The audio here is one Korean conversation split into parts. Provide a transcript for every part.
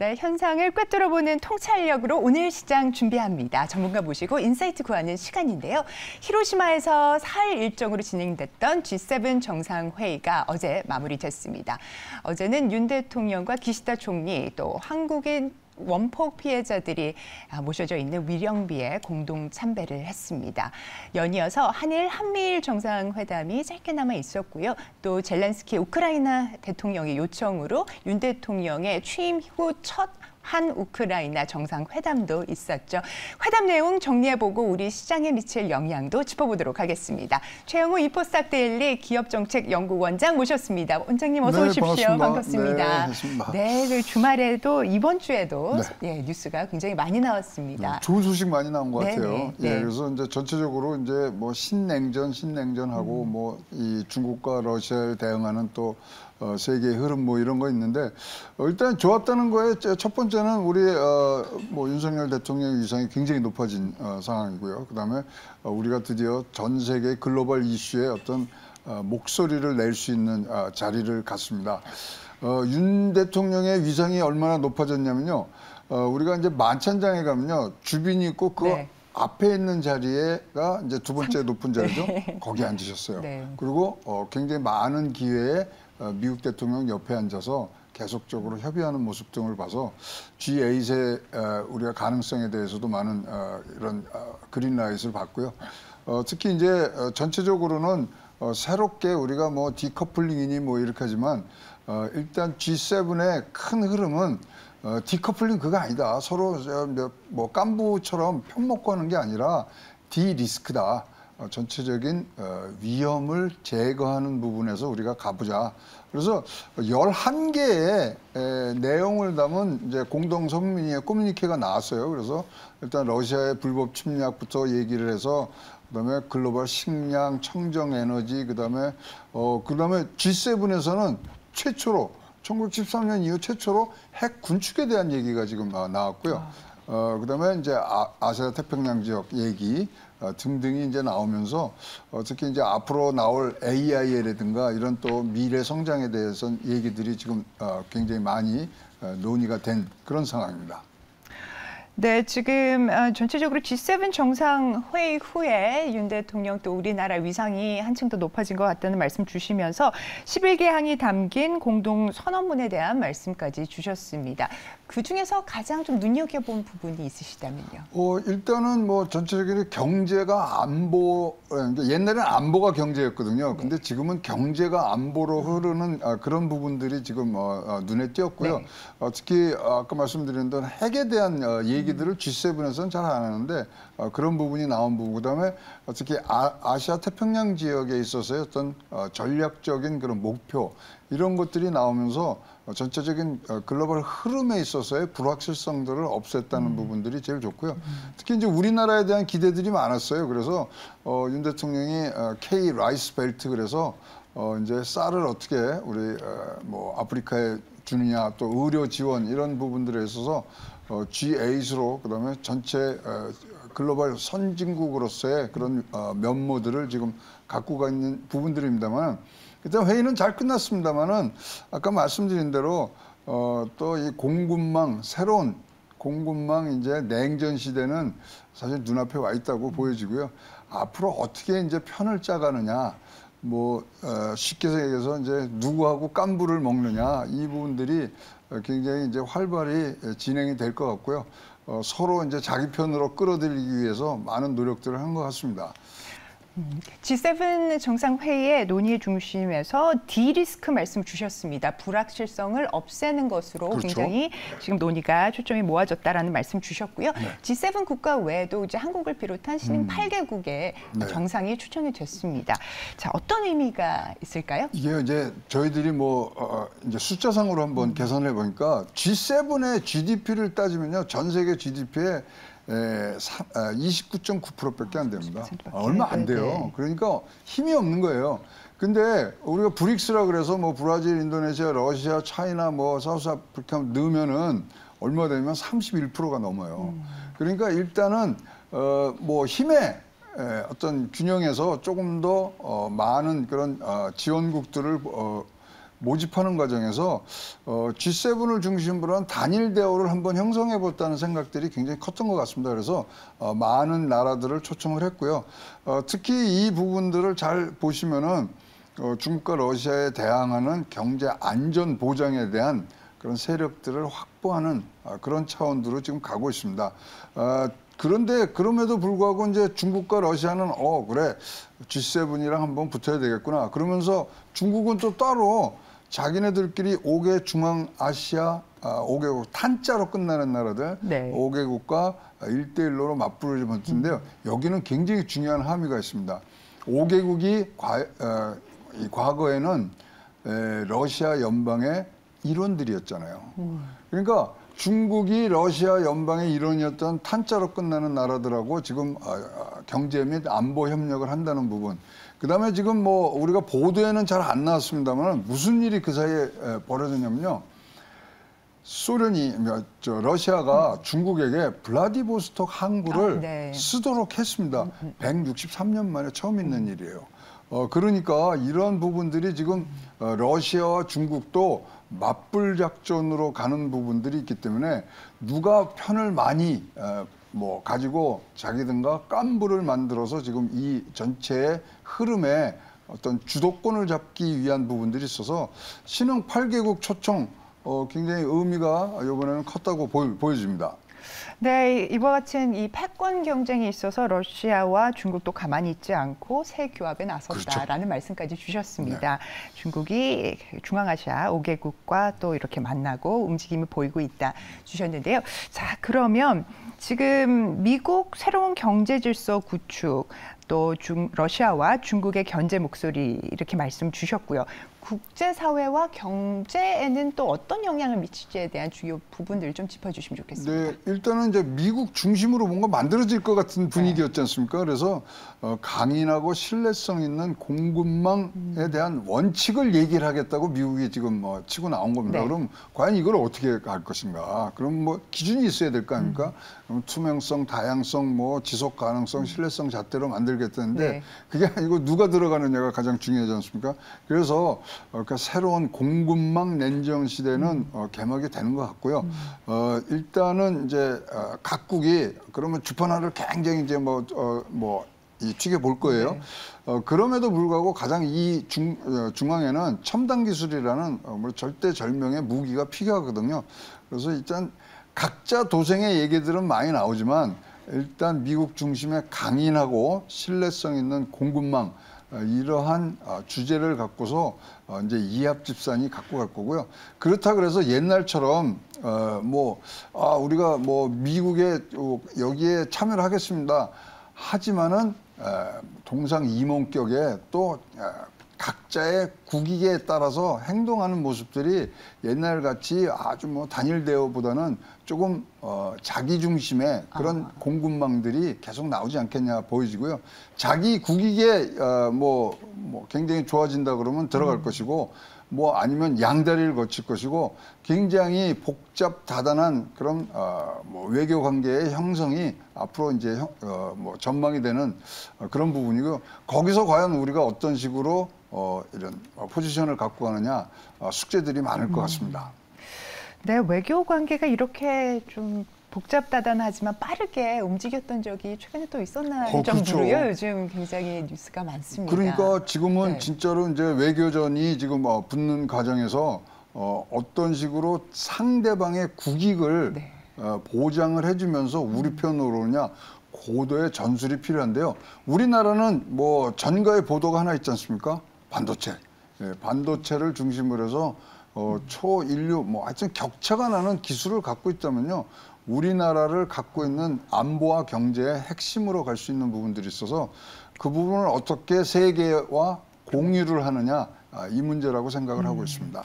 네, 현상을 꿰뚫어보는 통찰력으로 오늘 시장 준비합니다. 전문가 모시고 인사이트 구하는 시간인데요. 히로시마에서 사흘 일정으로 진행됐던 G7 정상회의가 어제 마무리됐습니다. 어제는 윤 대통령과 기시다 총리 또 한국인 원폭 피해자들이 모셔져 있는 위령비에 공동 참배를 했습니다. 연이어서 한미일 정상회담이 짧게나마 있었고요. 또 젤렌스키 우크라이나 대통령의 요청으로 윤 대통령의 취임 후 첫 한 우크라이나 정상회담도 있었죠. 회담 내용 정리해보고 우리 시장에 미칠 영향도 짚어보도록 하겠습니다. 최영우 인포스닥데일리 기업정책연구원장 모셨습니다. 원장님 어서 오십시오. 반갑습니다. 네, 그 주말에도 이번 주에도 예, 뉴스가 굉장히 많이 나왔습니다. 좋은 소식 많이 나온 것 같아요. 예, 그래서 이제 전체적으로 이제 뭐 신냉전하고 뭐 이 중국과 러시아에 대응하는 또 세계의 흐름 뭐 이런 거 있는데 일단 좋았다는 거에 첫 번째는 우리 뭐 윤석열 대통령의 위상이 굉장히 높아진 상황이고요. 그다음에 우리가 드디어 전 세계 글로벌 이슈에 어떤 목소리를 낼 수 있는 자리를 갖습니다. 윤 대통령의 위상이 얼마나 높아졌냐면요. 우리가 이제 만찬장에 가면요. 주빈이 있고 그 앞에 있는 자리가 이제 두 번째 높은 자리죠. 거기 앉으셨어요. 그리고 굉장히 많은 기회에 미국 대통령 옆에 앉아서 계속적으로 협의하는 모습 등을 봐서 G8의 우리가 가능성에 대해서도 많은 이런 그린라이트를 봤고요. 특히 이제 전체적으로는 새롭게 우리가 뭐 디커플링이니 뭐 이렇게 하지만 일단 G7의 큰 흐름은 디커플링 그거 아니다. 서로 뭐 깐부처럼 편먹고 하는 게 아니라 디리스크다. 전체적인 위험을 제거하는 부분에서 우리가 가보자. 그래서 11개의 내용을 담은 이제 공동 성명의 커뮤니케가 나왔어요. 그래서 일단 러시아의 불법 침략부터 얘기를 해서 그다음에 글로벌 식량, 청정 에너지, 그다음에 G7에서는 최초로 1913년 이후 최초로 핵 군축에 대한 얘기가 지금 나왔고요. 그다음에 이제 아시아 태평양 지역 얘기 등등이 이제 나오면서 특히 이제 앞으로 나올 AI라든가 이런 또 미래 성장에 대해서 얘기들이 지금 굉장히 많이 논의가 된 그런 상황입니다. 네, 지금 전체적으로 G7 정상회의 후에 윤 대통령 또 우리나라 위상이 한층 더 높아진 것 같다는 말씀 주시면서 11개 항이 담긴 공동 선언문에 대한 말씀까지 주셨습니다. 그중에서 가장 좀 눈여겨본 부분이 있으시다면요? 일단은 뭐 전체적으로 경제가 안보, 옛날에는 안보가 경제였거든요. 근데 지금은 경제가 안보로 흐르는 그런 부분들이 지금 눈에 띄었고요. 특히 아까 말씀드린 대로 핵에 대한 얘기들을 G7에서는 잘 안 하는데 그런 부분이 나온 부분, 그다음에 특히 아시아 태평양 지역에 있어서의 어떤 전략적인 그런 목표 이런 것들이 나오면서 전체적인 글로벌 흐름에 있어서의 불확실성들을 없앴다는 부분들이 제일 좋고요. 특히 이제 우리나라에 대한 기대들이 많았어요. 그래서 윤 대통령이 K 라이스 벨트 그래서 이제 쌀을 어떻게 우리 뭐 아프리카에 주느냐 또 의료 지원 이런 부분들에 있어서 G8으로 그다음에 전체 글로벌 선진국으로서의 그런 면모들을 지금 갖고 있는 부분들입니다만 일단 회의는 잘 끝났습니다만은 아까 말씀드린 대로 또 이 공군망 새로운 공군망 이제 냉전 시대는 사실 눈앞에 와 있다고 보여지고요. 앞으로 어떻게 이제 편을 짜가느냐 뭐 쉽게 얘기해서 이제 누구하고 깐부를 먹느냐 이 부분들이 굉장히 이제 활발히 진행이 될 것 같고요. 서로 이제 자기 편으로 끌어들이기 위해서 많은 노력들을 한 것 같습니다. G7 정상회의의 논의의 중심에서 디리스크 말씀 주셨습니다. 불확실성을 없애는 것으로 굉장히 지금 논의가 초점이 모아졌다라는 말씀 주셨고요. G7 국가 외에도 이제 한국을 비롯한 신흥 8개국의 정상이 초청이 됐습니다. 자, 어떤 의미가 있을까요? 이게 이제 저희들이 뭐 이제 숫자상으로 한번 계산해 보니까 G7의 GDP를 따지면요, 전 세계 GDP에 29.9%밖에 안 됩니다. 얼마 안 돼요. 그러니까 힘이 없는 거예요. 근데 우리가 브릭스라 그래서 뭐 브라질, 인도네시아, 러시아, 차이나 뭐 사우스아프리카 넣으면은 얼마 되면 31%가 넘어요. 그러니까 일단은 뭐 힘의 어떤 균형에서 조금 더 많은 그런 지원국들을 모집하는 과정에서 G7을 중심으로 한 단일 대우를 한번 형성해봤다는 생각들이 굉장히 컸던 것 같습니다. 그래서 많은 나라들을 초청을 했고요. 특히 이 부분들을 잘 보시면은 중국과 러시아에 대항하는 경제 안전 보장에 대한 그런 세력들을 확보하는 그런 차원으로 지금 가고 있습니다. 그런데 그럼에도 불구하고 이제 중국과 러시아는 그래 G7이랑 한번 붙어야 되겠구나. 그러면서 중국은 또 따로 자기네들끼리 5개 중앙아시아 5개국 탄자로 끝나는 나라들 네. 5개국과 1대1로 맞부르지면 텐데요. 여기는 굉장히 중요한 함의가 있습니다. 5개국이 과거에는 러시아 연방의 일원들이었잖아요. 그러니까 중국이 러시아 연방의 일원이었던 탄자로 끝나는 나라들하고 지금 경제 및 안보 협력을 한다는 부분. 그다음에 지금 뭐 우리가 보도에는 잘 안 나왔습니다만 무슨 일이 그 사이에 벌어졌냐면요. 러시아가 중국에게 블라디보스톡 항구를 네. 쓰도록 했습니다. 163년 만에 처음 있는 일이에요. 그러니까 이런 부분들이 지금 러시아와 중국도 맞불 작전으로 가는 부분들이 있기 때문에 누가 편을 많이 가지고 자기들과 깐부를 만들어서 지금 이 전체의 흐름에 어떤 주도권을 잡기 위한 부분들이 있어서 신흥 8개국 초청 굉장히 의미가 이번에는 컸다고 보여집니다. 네, 이와 같은 이 패권 경쟁이 있어서 러시아와 중국도 가만히 있지 않고 새 규합에 나섰다라는 그렇죠. 말씀까지 주셨습니다. 네. 중국이 중앙아시아 5개국과 또 이렇게 만나고 움직임을 보이고 있다 주셨는데요. 자, 그러면 지금 미국 새로운 경제 질서 구축, 또 러시아와 중국의 견제 목소리 이렇게 말씀 주셨고요. 국제사회와 경제에는 또 어떤 영향을 미칠지에 대한 주요 부분들을 좀 짚어주시면 좋겠습니다. 네, 일단은 이제 미국 중심으로 뭔가 만들어질 것 같은 분위기였지 않습니까? 그래서 강인하고 신뢰성 있는 공급망에 대한 원칙을 얘기를 하겠다고 미국이 지금 치고 나온 겁니다. 네. 그럼 과연 이걸 어떻게 할 것인가? 그럼 뭐 기준이 있어야 될 거 아닙니까? 그럼 투명성, 다양성, 지속 가능성, 신뢰성 잣대로 만들겠다는데 네. 그게 아니고 누가 들어가느냐가 가장 중요하지 않습니까? 그래서 그러니까 새로운 공급망 냉정 시대는 개막이 되는 것 같고요. 일단은 이제 각국이 그러면 주판 하나를 굉장히 이제 튀겨 볼 거예요. 네. 그럼에도 불구하고 가장 이 중앙에는 첨단 기술이라는 절대절명의 무기가 필요하거든요. 그래서 일단 각자 도생의 얘기들은 많이 나오지만 일단 미국 중심의 강인하고 신뢰성 있는 공급망 이러한 주제를 갖고서 이제 이합 집산이 갖고 갈 거고요. 그렇다 그래서 옛날처럼 우리가 미국에 여기에 참여를 하겠습니다. 하지만은 동상이몽격에 또 각자의 국익에 따라서 행동하는 모습들이 옛날같이 아주 단일 대우보다는 조금 자기 중심의 그런 공급망들이 계속 나오지 않겠냐 보여지고요. 자기 국익에 굉장히 좋아진다 그러면 들어갈 것이고 아니면 양다리를 거칠 것이고 굉장히 복잡 다단한 그런 외교 관계의 형성이 앞으로 이제 전망이 되는 그런 부분이고요. 거기서 과연 우리가 어떤 식으로 이런 포지션을 갖고 가느냐 숙제들이 많을 것 같습니다. 네, 외교 관계가 이렇게 좀 복잡다단하지만 빠르게 움직였던 적이 최근에 또 있었나 정도로요. 그렇죠. 요즘 굉장히 뉴스가 많습니다. 그러니까 지금은 네. 진짜로 이제 외교전이 지금 붙는 과정에서 어떤 식으로 상대방의 국익을 네. 보장을 해주면서 우리 편으로 오느냐 고도의 전술이 필요한데요. 우리나라는 전가의 보도가 하나 있지 않습니까? 반도체. 네, 반도체를 중심으로 해서 초인류 하여튼 격차가 나는 기술을 갖고 있다면요. 우리나라를 갖고 있는 안보와 경제의 핵심으로 갈 수 있는 부분들이 있어서 그 부분을 어떻게 세계와 공유를 하느냐 이 문제라고 생각을 하고 있습니다.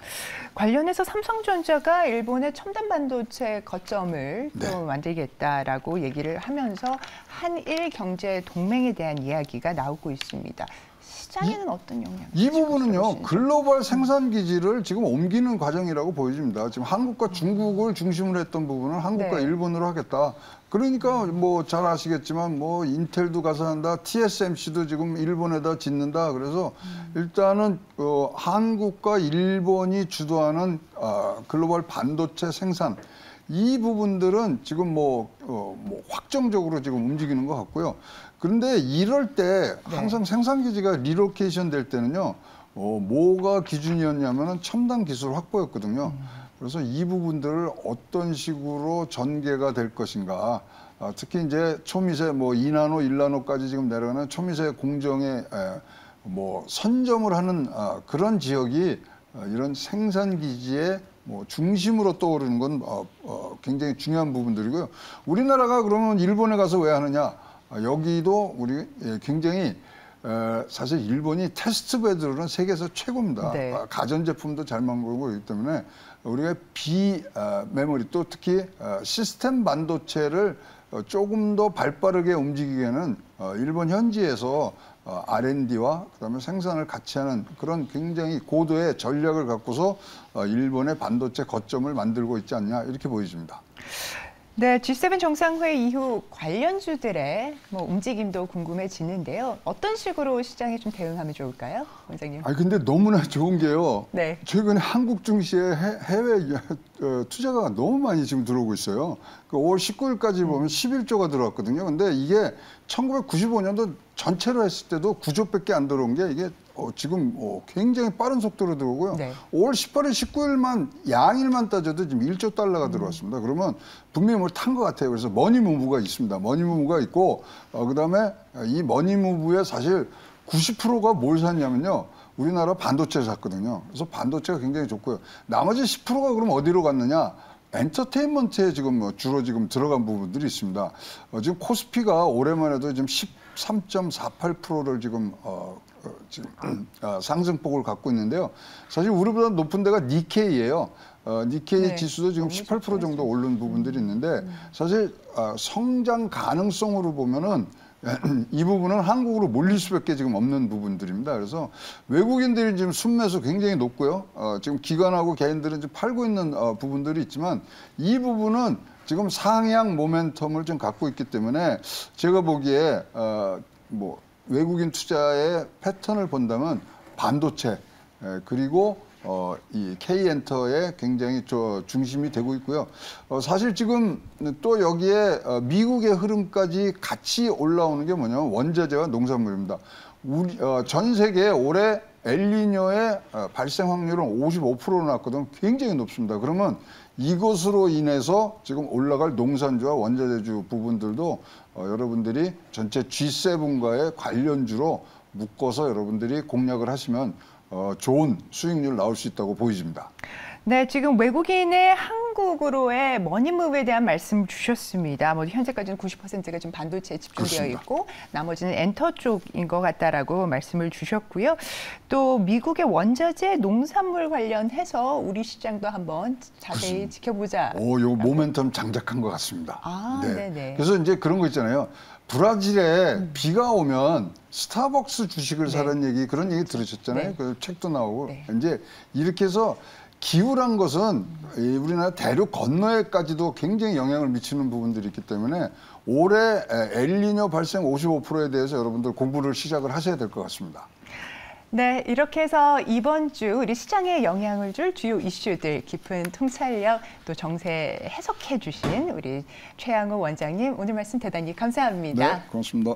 관련해서 삼성전자가 일본의 첨단 반도체 거점을 네. 또 만들겠다라고 얘기를 하면서 한일 경제 동맹에 대한 이야기가 나오고 있습니다. 시장에는 어떤 영향을? 이 부분은요, 글로벌 생산 기지를 지금 옮기는 과정이라고 보여집니다. 지금 한국과 중국을 중심으로 했던 부분을 한국과 네. 일본으로 하겠다. 그러니까 뭐 잘 아시겠지만 뭐 인텔도 가서 한다, TSMC도 지금 일본에다 짓는다. 그래서 일단은 한국과 일본이 주도하는 글로벌 반도체 생산, 이 부분들은 지금 뭐 확정적으로 지금 움직이는 것 같고요. 그런데 이럴 때 항상 생산 기지가 리로케이션 될 때는요, 뭐가 기준이었냐면은 첨단 기술 확보였거든요. 그래서 이 부분들을 어떤 식으로 전개가 될 것인가. 특히 이제 초미세 뭐 2나노, 1나노까지 지금 내려가는 초미세 공정에 뭐 선점을 하는 그런 지역이 이런 생산 기지의 뭐 중심으로 떠오르는 건 굉장히 중요한 부분들이고요. 우리나라가 그러면 일본에 가서 왜 하느냐? 여기도 우리 굉장히 사실 일본이 테스트 베드로는 세계에서 최고입니다. 네. 가전제품도 잘 만들고 있기 때문에 우리가 비메모리 또 특히 시스템 반도체를 조금 더 발빠르게 움직이기에는 일본 현지에서 R&D와 그다음에 생산을 같이 하는 그런 굉장히 고도의 전략을 갖고서 일본의 반도체 거점을 만들고 있지 않냐 이렇게 보여집니다. 네, G7 정상회의 이후 관련주들의 뭐 움직임도 궁금해지는데요. 어떤 식으로 시장에 좀 대응하면 좋을까요, 원장님? 아니 근데 너무나 좋은 게요. 네. 최근에 한국 증시에 해외 투자가 너무 많이 지금 들어오고 있어요. 그 5월 19일까지 보면 11조가 들어왔거든요. 근데 이게 1995년도 전체로 했을 때도 9조밖에 안 들어온 게 이게 지금 굉장히 빠른 속도로 들어오고요. 네. 5월 18일, 19일만 양일만 따져도 지금 1조 달러가 들어왔습니다. 그러면 분명히 뭘 탄 것 같아요. 그래서 머니무브가 있습니다. 머니무브가 있고 그다음에 이 머니무브의 사실 90%가 뭘 샀냐면요. 우리나라 반도체를 샀거든요. 그래서 반도체가 굉장히 좋고요. 나머지 10%가 그럼 어디로 갔느냐? 엔터테인먼트에 지금 주로 지금 들어간 부분들이 있습니다. 지금 코스피가 올해만 해도 지금 13.48%를 지금 상승폭을 갖고 있는데요. 사실 우리보다 높은 데가 니케이예요. 니케이 네, 지수도 지금 18% 정도 오른 부분들이 있는데 사실 성장 가능성으로 보면은 이 부분은 한국으로 몰릴 수밖에 지금 없는 부분들입니다. 그래서 외국인들이 지금 순매수 굉장히 높고요. 지금 기관하고 개인들은 지금 팔고 있는 부분들이 있지만 이 부분은 지금 상향 모멘텀을 좀 갖고 있기 때문에 제가 보기에 뭐 외국인 투자의 패턴을 본다면 반도체 그리고 이 K엔터에 굉장히 중심이 되고 있고요. 사실 지금 또 여기에 미국의 흐름까지 같이 올라오는 게 뭐냐면 원자재와 농산물입니다. 전 세계에 올해 엘니뇨의 발생 확률은 55%로 나왔거든요. 굉장히 높습니다. 그러면 이것으로 인해서 지금 올라갈 농산주와 원자재주 부분들도 여러분들이 전체 G7과의 관련주로 묶어서 여러분들이 공략을 하시면 좋은 수익률 나올 수 있다고 보여집니다. 네, 지금 외국인의 한국으로의 머니무브에 대한 말씀 주셨습니다. 뭐 현재까지는 90%가 지금 반도체에 집중되어 그렇습니다. 있고 나머지는 엔터 쪽인 것 같다라고 말씀을 주셨고요. 또 미국의 원자재, 농산물 관련해서 우리 시장도 한번 자세히 지켜보자. 요 모멘텀 장착한 것 같습니다. 네네. 그래서 이제 그런 거 있잖아요. 브라질에 비가 오면 스타벅스 주식을 사라는 얘기, 그런 얘기 들으셨잖아요. 네. 그 책도 나오고. 네. 이제 이렇게 해서 기후란 것은 우리나라 대륙 건너에까지도 굉장히 영향을 미치는 부분들이 있기 때문에 올해 엘니뇨 발생 55%에 대해서 여러분들 공부를 시작을 하셔야 될 것 같습니다. 네, 이렇게 해서 이번 주 우리 시장에 영향을 줄 주요 이슈들 깊은 통찰력 또 정세 해석해 주신 우리 최양호 원장님 오늘 말씀 대단히 감사합니다. 네, 고맙습니다.